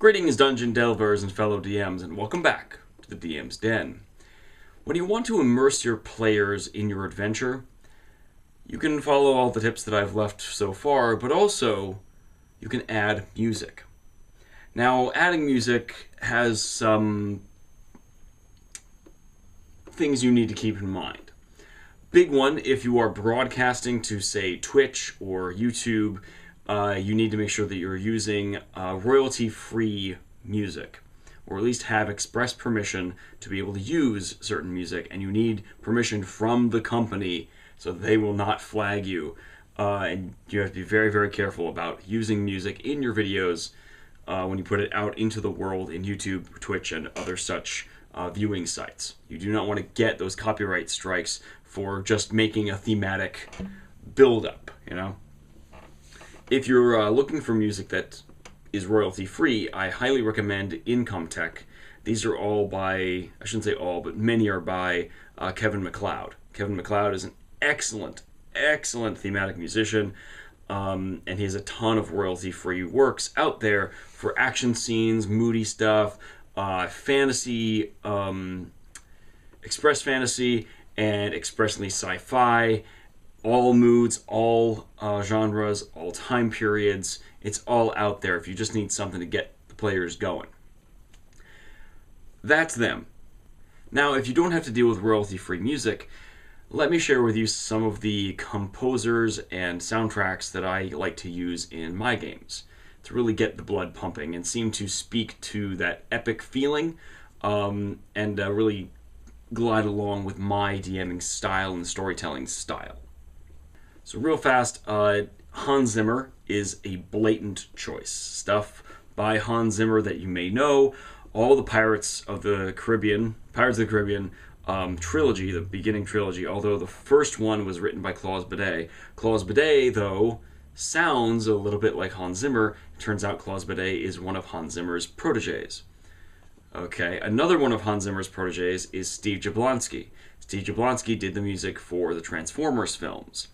Greetings, Dungeon Delvers and fellow DMs, and welcome back to the DM's Den. When you want to immerse your players in your adventure, you can follow all the tips that I've left so far, but also you can add music. Now, adding music has some things you need to keep in mind. Big one, if you are broadcasting to, say, Twitch or YouTube, you need to make sure that you're using royalty-free music, or at least have express permission to be able to use certain music, and you need permission from the company so they will not flag you. And you have to be very, very careful about using music in your videos when you put it out into the world in YouTube, Twitch, and other such viewing sites. You do not want to get those copyright strikes for just making a thematic build-up, you know? If you're looking for music that is royalty-free, I highly recommend Income Tech. These are all by, I shouldn't say all, but many are by Kevin MacLeod. Kevin MacLeod is an excellent, excellent thematic musician, and he has a ton of royalty-free works out there for action scenes, moody stuff, fantasy, express fantasy, and expressly sci-fi. All moods, all genres, all time periods. It's all out there if you just need something to get the players going. That's them. Now, if you don't have to deal with royalty-free music, let me share with you some of the composers and soundtracks that I like to use in my games to really get the blood pumping and seem to speak to that epic feeling and really glide along with my DMing style and storytelling style. So real fast, Hans Zimmer is a blatant choice. Stuff by Hans Zimmer that you may know. All the Pirates of the Caribbean trilogy, the beginning trilogy, although the first one was written by Claus Bidet. Claus Bidet, though, sounds a little bit like Hans Zimmer. It turns out Claus Bidet is one of Hans Zimmer's proteges. Okay, another one of Hans Zimmer's proteges is Steve Jablonsky. Steve Jablonsky did the music for the Transformers films.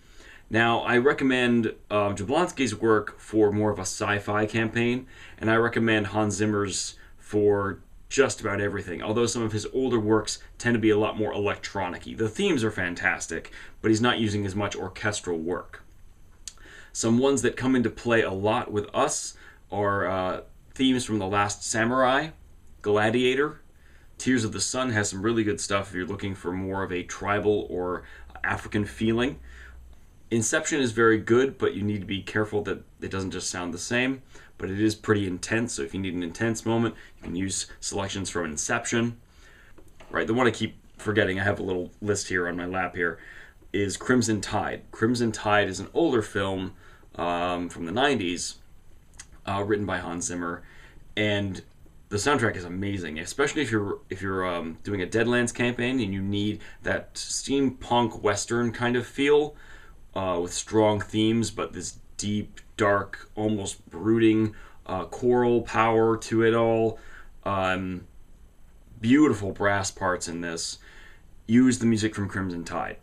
Now, I recommend Jablonsky's work for more of a sci-fi campaign, and I recommend Hans Zimmer's for just about everything, although some of his older works tend to be a lot more electronic-y. The themes are fantastic, but he's not using as much orchestral work. Some ones that come into play a lot with us are themes from The Last Samurai, Gladiator. Tears of the Sun has some really good stuff if you're looking for more of a tribal or African feeling. Inception is very good, but you need to be careful that it doesn't just sound the same, but it is pretty intense, so if you need an intense moment, you can use selections from Inception. Right, the one I keep forgetting, I have a little list here on my lap here, is Crimson Tide. Crimson Tide is an older film from the 90s, written by Hans Zimmer, and the soundtrack is amazing, especially if you're doing a Deadlands campaign and you need that steampunk western kind of feel, with strong themes, but this deep, dark, almost brooding choral power to it all. Beautiful brass parts in this. Use the music from Crimson Tide.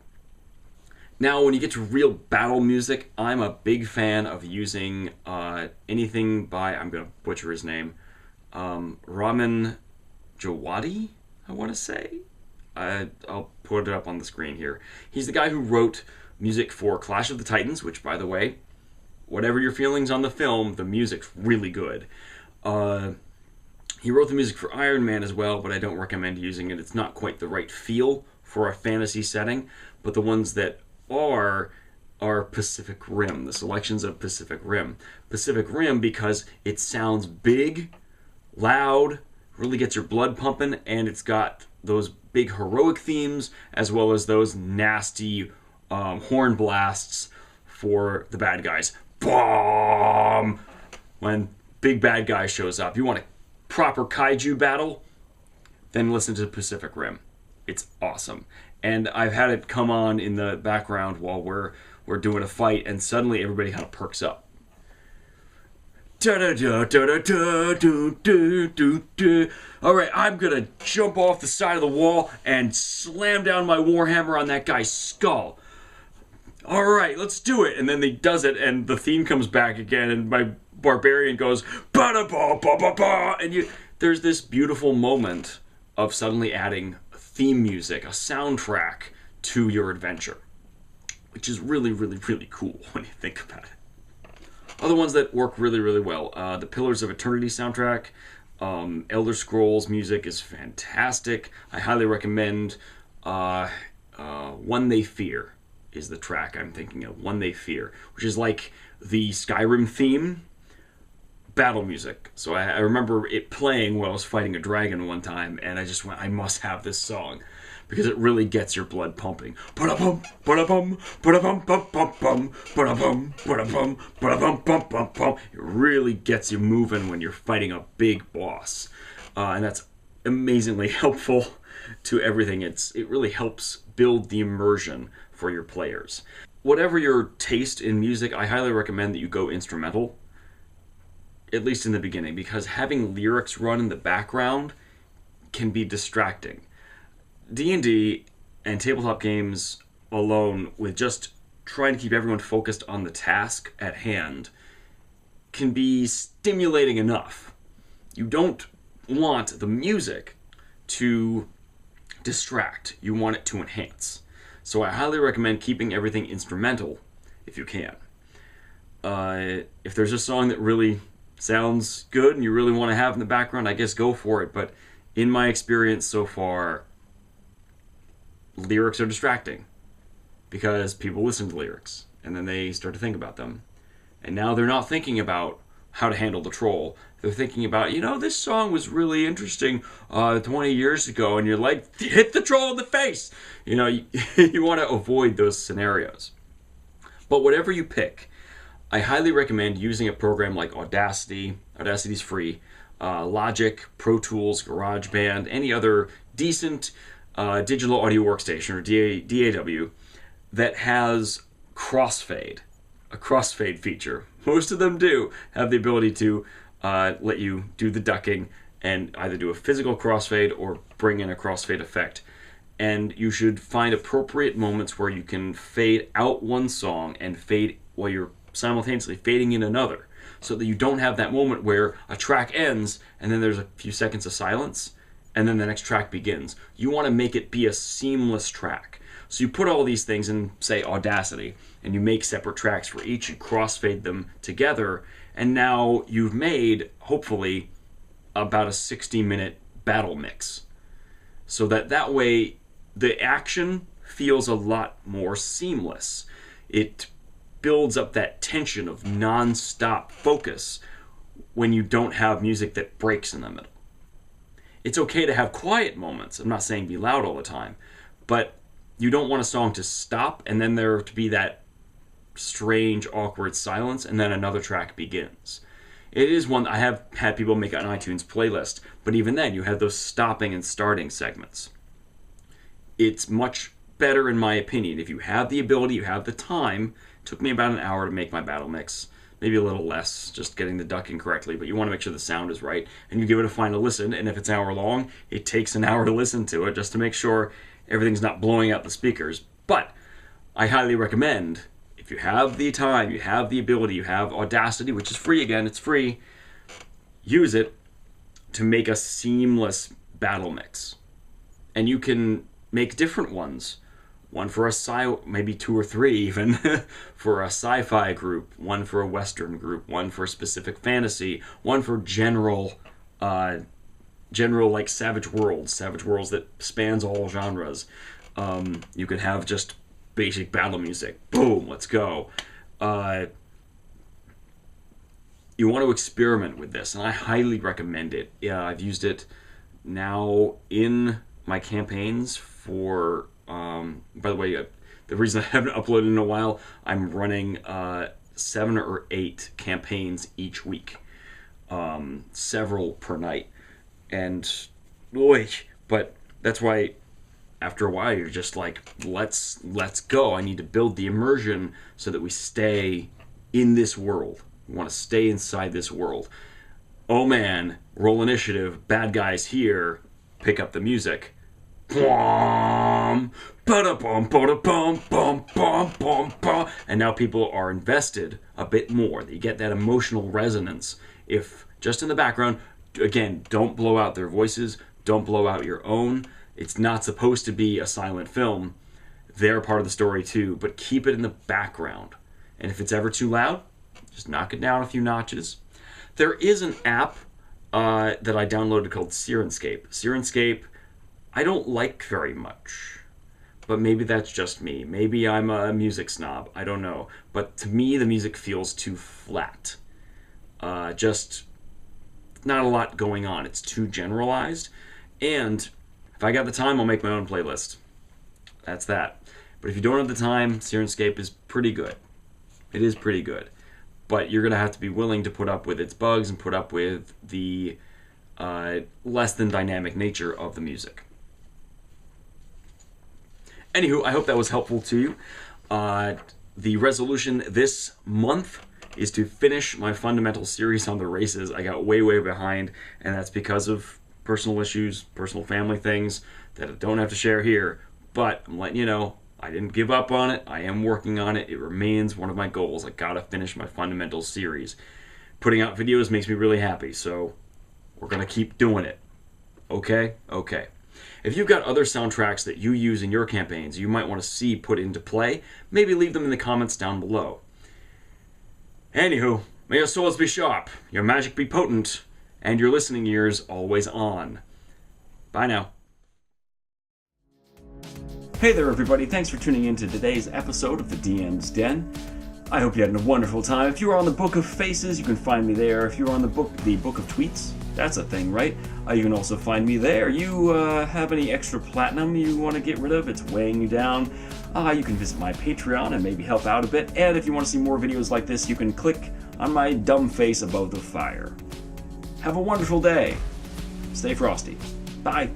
Now, when you get to real battle music, I'm a big fan of using anything by, I'm going to butcher his name, Ramin Djawadi, I want to say. I'll put it up on the screen here. He's the guy who wrote music for Clash of the Titans, which, by the way, whatever your feelings on the film, the music's really good. He wrote the music for Iron Man as well, but I don't recommend using it. It's not quite the right feel for a fantasy setting, but the ones that are Pacific Rim, the selections of Pacific Rim. Pacific Rim because it sounds big, loud, really gets your blood pumping, and it's got those big heroic themes as well as those nasty horn blasts for the bad guys. Boom! When big bad guy shows up. You want a proper kaiju battle? Then listen to Pacific Rim. It's awesome. And I've had it come on in the background while we're doing a fight, and suddenly everybody kind of perks up. Alright, I'm gonna jump off the side of the wall and slam down my warhammer on that guy's skull. Alright, let's do it. And then he does it, and the theme comes back again, and my barbarian goes ba da ba ba ba ba, and there's this beautiful moment of suddenly adding theme music, a soundtrack to your adventure, which is really, really, really cool when you think about it. Other ones that work really, really well, the Pillars of Eternity soundtrack, Elder Scrolls music is fantastic. I highly recommend One They Fear is the track I'm thinking of. One They Fear, which is like the Skyrim theme, battle music. So I remember it playing while I was fighting a dragon one time, and I just went, I must have this song, because it really gets your blood pumping. Ba-da-bum, ba-da-bum, ba-da-bum, bum-bum-bum, ba-da-bum, ba-da-bum, ba-da-bum, bum-bum-bum. It really gets you moving when you're fighting a big boss. And that's amazingly helpful to everything. It really helps build the immersion for your players. Whatever your taste in music, I highly recommend that you go instrumental, at least in the beginning, because having lyrics run in the background can be distracting. D&D and tabletop games alone, with just trying to keep everyone focused on the task at hand, can be stimulating enough. You don't want the music to distract. You want it to enhance. So I highly recommend keeping everything instrumental if you can. If there's a song that really sounds good and you really want to have in the background, I guess go for it. But in my experience so far, lyrics are distracting because people listen to lyrics and then they start to think about them. And now they're not thinking about how to handle the troll. They're thinking about, this song was really interesting 20 years ago, and you're like, hit the troll in the face. You want to avoid those scenarios. But whatever you pick, I highly recommend using a program like Audacity. Audacity's free. Logic, Pro Tools, GarageBand, any other decent digital audio workstation, or DAW, that has crossfade, a crossfade feature. Most of them do have the ability to let you do the ducking and either do a physical crossfade or bring in a crossfade effect. And you should find appropriate moments where you can fade out one song and fade while you're simultaneously fading in another, so that you don't have that moment where a track ends and then there's a few seconds of silence and then the next track begins. You want to make it be a seamless track. So you put all these things in, say, Audacity, and you make separate tracks for each, you crossfade them together, and now you've made, hopefully, about a 60-minute battle mix. So that way, the action feels a lot more seamless. It builds up that tension of non-stop focus when you don't have music that breaks in the middle. It's okay to have quiet moments. I'm not saying be loud all the time, but you don't want a song to stop and then there to be that strange, awkward silence and then another track begins. It is one, I have had people make an iTunes playlist, but even then you have those stopping and starting segments. It's much better, in my opinion, if you have the ability, you have the time. It took me about an hour to make my battle mix. Maybe a little less, just getting the ducking correctly, but you want to make sure the sound is right, and you give it a final listen, and if it's an hour long, it takes an hour to listen to it, just to make sure everything's not blowing out the speakers. But I highly recommend, if you have the time, you have the ability, you have Audacity, which is free again, it's free, use it to make a seamless battle mix. And you can make different ones. One for maybe 2 or 3 even, for a sci-fi group, one for a Western group, one for specific fantasy, one for general like Savage Worlds that spans all genres. You can have just basic battle music. Boom, let's go. You want to experiment with this, and I highly recommend it. I've used it now in my campaigns for... by the way, the reason I haven't uploaded in a while, I'm running 7 or 8 campaigns each week, several per night, and but that's why after a while you're just like, let's go. I need to build the immersion so that we stay in this world. We want to stay inside this world. Oh man, roll initiative, bad guys here, pick up the music. Bum, ba-da-bum, ba-da-bum, bum, bum, bum, bum. And now people are invested a bit more. You get that emotional resonance. If just in the background, again, don't blow out their voices, don't blow out your own. It's not supposed to be a silent film. They're part of the story too, but keep it in the background. And if it's ever too loud, just knock it down a few notches. There is an app that I downloaded called Syrinscape. Syrinscape, I don't like very much, but maybe that's just me. Maybe I'm a music snob. I don't know. But to me, the music feels too flat. Just not a lot going on. It's too generalized. And if I got the time, I'll make my own playlist. That's that. But if you don't have the time, Syrinscape is pretty good. It is pretty good. But you're going to have to be willing to put up with its bugs and put up with the less than dynamic nature of the music. Anywho, I hope that was helpful to you. The resolution this month is to finish my fundamental series on the races. I got way behind, and that's because of personal issues, personal family things that I don't have to share here. But I'm letting you know, I didn't give up on it. I am working on it. It remains one of my goals. I gotta finish my fundamentals series. Putting out videos makes me really happy, so we're gonna keep doing it. Okay? Okay. If you've got other soundtracks that you use in your campaigns you might want to see put into play, maybe leave them in the comments down below. Anywho, may your swords be sharp, your magic be potent, and your listening ears always on. Bye now. Hey there everybody, thanks for tuning in to today's episode of the DM's Den. I hope you had a wonderful time. If you were on the Book of Faces, you can find me there. If you're on the Book of Tweets, that's a thing, right? You can also find me there. You have any extra platinum you want to get rid of? It's weighing you down. You can visit my Patreon and maybe help out a bit. And if you want to see more videos like this, you can click on my dumb face above the fire. Have a wonderful day. Stay frosty. Bye.